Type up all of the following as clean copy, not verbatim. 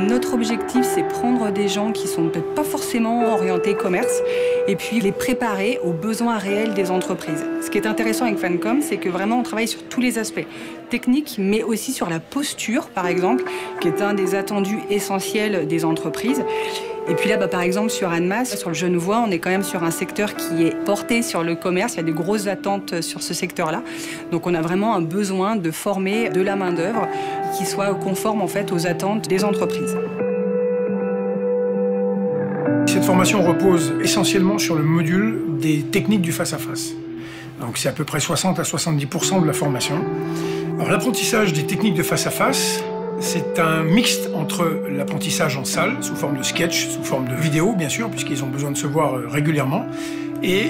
Notre objectif, c'est prendre des gens qui sont peut-être pas forcément orientés commerce et puis les préparer aux besoins réels des entreprises. Ce qui est intéressant avec Fancom, c'est que vraiment on travaille sur tous les aspects techniques, mais aussi sur la posture, par exemple, qui est un des attendus essentiels des entreprises. Et puis là, par exemple, sur Annemasse, sur le Genevois, on est quand même sur un secteur qui est porté sur le commerce. Il y a de grosses attentes sur ce secteur-là. Donc on a vraiment un besoin de former de la main-d'œuvre qui soit conforme en fait aux attentes des entreprises. Cette formation repose essentiellement sur le module des techniques du face-à-face. Donc c'est à peu près 60 à 70% de la formation. Alors l'apprentissage des techniques de face-à-face, c'est un mixte entre l'apprentissage en salle, sous forme de sketch, sous forme de vidéo, bien sûr, puisqu'ils ont besoin de se voir régulièrement, et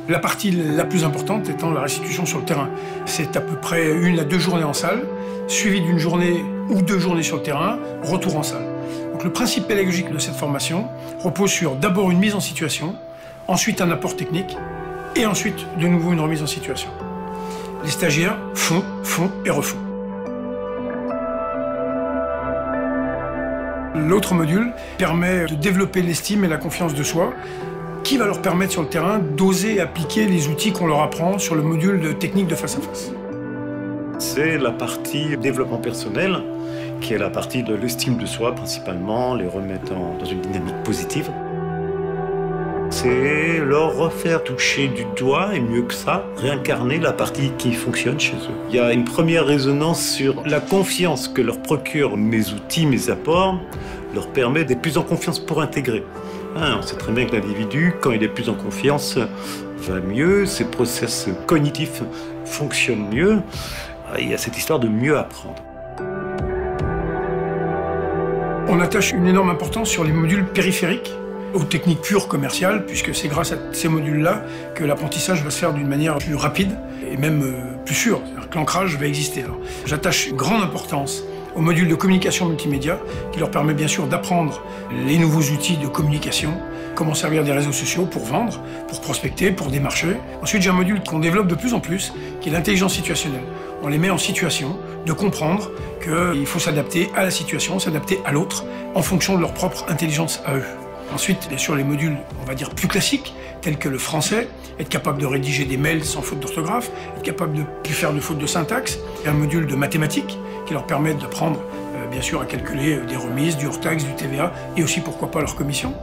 la partie la plus importante étant la restitution sur le terrain. C'est à peu près 1 à 2 journées en salle, suivi d'une journée ou 2 journées sur le terrain, retour en salle. Donc le principe pédagogique de cette formation repose sur d'abord une mise en situation, ensuite un apport technique, et ensuite de nouveau une remise en situation. Les stagiaires font et refont. L'autre module permet de développer l'estime et la confiance de soi, qui va leur permettre sur le terrain d'oser appliquer les outils qu'on leur apprend sur le module de technique de face-à-face. C'est la partie développement personnel, qui est la partie de l'estime de soi principalement, les remettre dans une dynamique positive. C'est leur refaire toucher du doigt, et mieux que ça, réincarner la partie qui fonctionne chez eux. Il y a une première résonance sur la confiance que leur procurent mes outils, mes apports, leur permet d'être plus en confiance pour intégrer. On sait très bien que l'individu, quand il est plus en confiance, va mieux, ses process cognitifs fonctionnent mieux. Il y a cette histoire de mieux apprendre. On attache une énorme importance sur les modules périphériques, aux techniques pures commerciales, puisque c'est grâce à ces modules-là que l'apprentissage va se faire d'une manière plus rapide et même plus sûre. C'est-à-dire que l'ancrage va exister. Alors, j'attache une grande importance au module de communication multimédia, qui leur permet bien sûr d'apprendre les nouveaux outils de communication, comment servir des réseaux sociaux pour vendre, pour prospecter, pour démarcher. Ensuite, j'ai un module qu'on développe de plus en plus, qui est l'intelligence situationnelle. On les met en situation de comprendre qu'il faut s'adapter à la situation, s'adapter à l'autre, en fonction de leur propre intelligence à eux. Ensuite, bien sûr, les modules, on va dire, plus classiques, tels que le français, être capable de rédiger des mails sans faute d'orthographe, être capable de ne plus faire de faute de syntaxe, et un module de mathématiques qui leur permet d'apprendre, bien sûr, à calculer des remises, du hors-taxe, du TVA, et aussi, pourquoi pas, leur commission.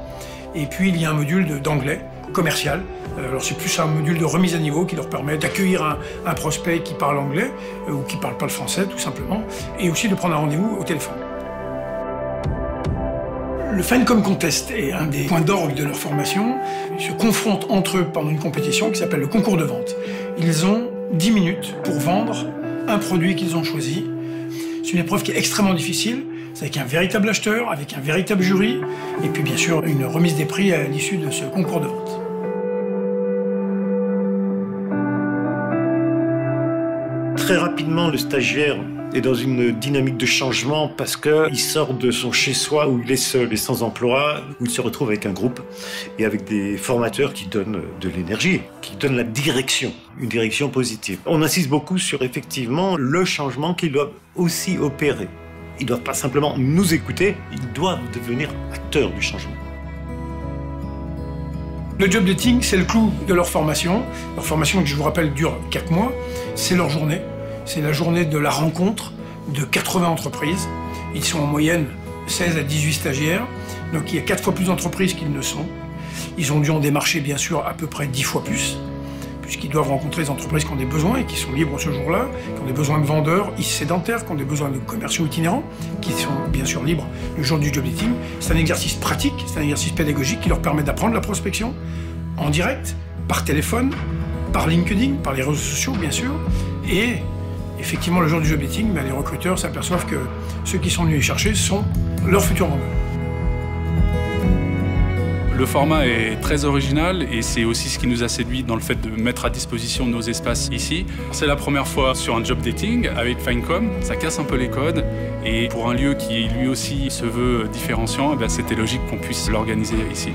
Et puis, il y a un module d'anglais commercial. Alors, c'est plus un module de remise à niveau qui leur permet d'accueillir un prospect qui parle anglais, ou qui ne parle pas le français, tout simplement, et aussi de prendre un rendez-vous au téléphone. Le Fancom Contest est un des points d'orgue de leur formation. Ils se confrontent entre eux pendant une compétition qui s'appelle le concours de vente. Ils ont 10 minutes pour vendre un produit qu'ils ont choisi. C'est une épreuve qui est extrêmement difficile. C'est avec un véritable acheteur, avec un véritable jury, et puis bien sûr une remise des prix à l'issue de ce concours de vente. Très rapidement, le stagiaire est dans une dynamique de changement parce qu'il sort de son chez-soi où il est seul et sans emploi, où il se retrouve avec un groupe et avec des formateurs qui donnent de l'énergie, qui donnent la direction, une direction positive. On insiste beaucoup sur effectivement le changement qu'ils doivent aussi opérer. Ils ne doivent pas simplement nous écouter, ils doivent devenir acteurs du changement. Le job dating, c'est le clou de leur formation. Leur formation, que je vous rappelle, dure 4 mois. C'est leur journée. C'est la journée de la rencontre de 80 entreprises. Ils sont en moyenne 16 à 18 stagiaires. Donc il y a 4 fois plus d'entreprises qu'ils ne sont. Ils ont dû en démarcher, bien sûr, à peu près 10 fois plus, puisqu'ils doivent rencontrer des entreprises qui ont des besoins et qui sont libres ce jour-là, qui ont des besoins de vendeurs sédentaires, qui ont des besoins de commerciaux itinérants, qui sont bien sûr libres le jour du job dating. C'est un exercice pratique, c'est un exercice pédagogique qui leur permet d'apprendre la prospection en direct, par téléphone, par LinkedIn, par les réseaux sociaux, bien sûr. Et effectivement, le jour du job dating, les recruteurs s'aperçoivent que ceux qui sont venus les chercher sont leurs futurs vendeurs. Le format est très original et c'est aussi ce qui nous a séduit dans le fait de mettre à disposition nos espaces ici. C'est la première fois sur un job dating avec Fancom, ça casse un peu les codes et pour un lieu qui lui aussi se veut différenciant, c'était logique qu'on puisse l'organiser ici.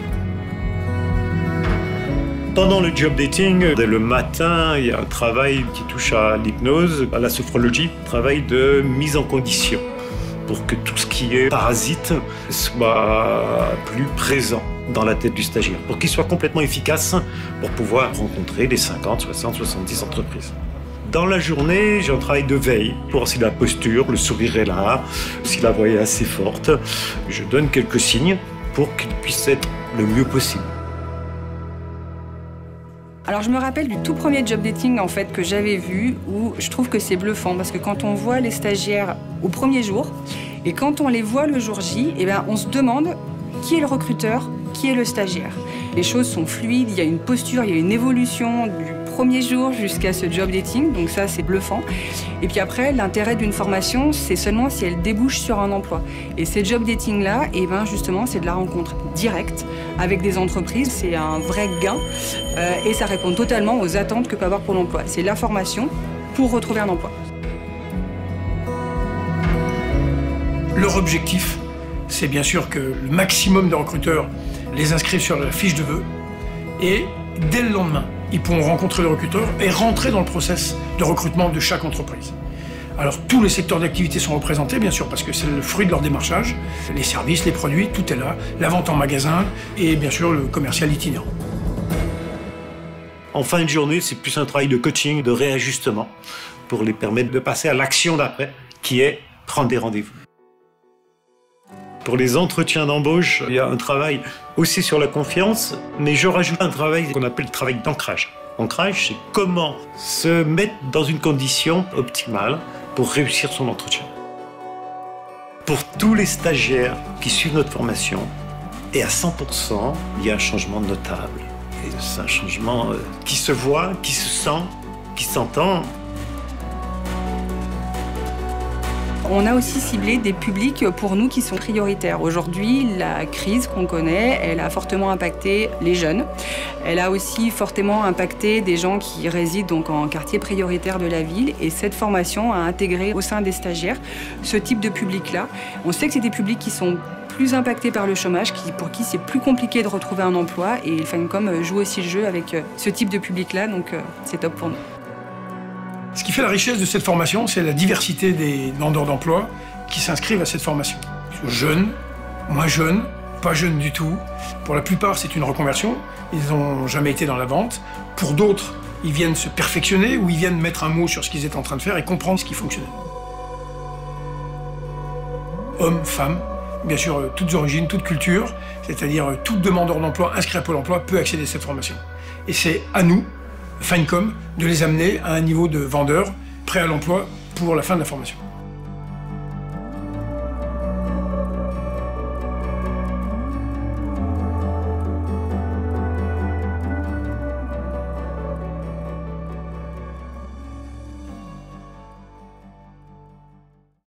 Pendant le job dating, dès le matin, il y a un travail qui touche à l'hypnose, à la sophrologie, travail de mise en condition. pour que tout ce qui est parasite soit plus présent dans la tête du stagiaire, pour qu'il soit complètement efficace pour pouvoir rencontrer les 50, 60, 70 entreprises. Dans la journée, j'ai un travail de veille pour voir si la posture, le sourire est là, si la voix est assez forte. Je donne quelques signes pour qu'il puisse être le mieux possible. Alors je me rappelle du tout premier job dating en fait que j'avais vu où je trouve que c'est bluffant parce que quand on voit les stagiaires au premier jour et quand on les voit le jour J, eh ben, on se demande qui est le recruteur, qui est le stagiaire. Les choses sont fluides, il y a une posture, il y a une évolution du premier jour jusqu'à ce job dating, donc ça c'est bluffant. Et puis après, l'intérêt d'une formation, c'est seulement si elle débouche sur un emploi. Et ces job dating-là, eh ben justement, c'est de la rencontre directe avec des entreprises, c'est un vrai gain et ça répond totalement aux attentes que peut avoir Pôle emploi. C'est la formation pour retrouver un emploi. Leur objectif, c'est bien sûr que le maximum de recruteurs les inscrivent sur la fiche de vœux et dès le lendemain, ils pourront rencontrer le recruteur et rentrer dans le process de recrutement de chaque entreprise. Alors tous les secteurs d'activité sont représentés bien sûr parce que c'est le fruit de leur démarchage, les services, les produits, tout est là, la vente en magasin et bien sûr le commercial itinérant. En fin de journée, c'est plus un travail de coaching, de réajustement pour les permettre de passer à l'action d'après qui est prendre des rendez-vous. Pour les entretiens d'embauche, il y a un travail aussi sur la confiance, mais je rajoute un travail qu'on appelle le travail d'ancrage. Ancrage, c'est comment se mettre dans une condition optimale pour réussir son entretien. Pour tous les stagiaires qui suivent notre formation, et à 100%, il y a un changement notable. Et c'est un changement qui se voit, qui se sent, qui s'entend. On a aussi ciblé des publics pour nous qui sont prioritaires. Aujourd'hui, la crise qu'on connaît, elle a fortement impacté les jeunes. Elle a aussi fortement impacté des gens qui résident donc en quartier prioritaire de la ville. Et cette formation a intégré au sein des stagiaires ce type de public-là. On sait que c'est des publics qui sont plus impactés par le chômage, pour qui c'est plus compliqué de retrouver un emploi. Et Finecom joue aussi le jeu avec ce type de public-là, donc c'est top pour nous. Ce qui fait la richesse de cette formation, c'est la diversité des demandeurs d'emploi qui s'inscrivent à cette formation. Jeunes, moins jeunes, pas jeunes du tout. Pour la plupart, c'est une reconversion. Ils n'ont jamais été dans la vente. Pour d'autres, ils viennent se perfectionner ou ils viennent mettre un mot sur ce qu'ils étaient en train de faire et comprendre ce qui fonctionnait. Hommes, femmes, bien sûr, toutes origines, toutes cultures, c'est-à-dire tout demandeur d'emploi inscrit à Pôle emploi peut accéder à cette formation. Et c'est à nous, Finecom, de les amener à un niveau de vendeur prêt à l'emploi pour la fin de la formation.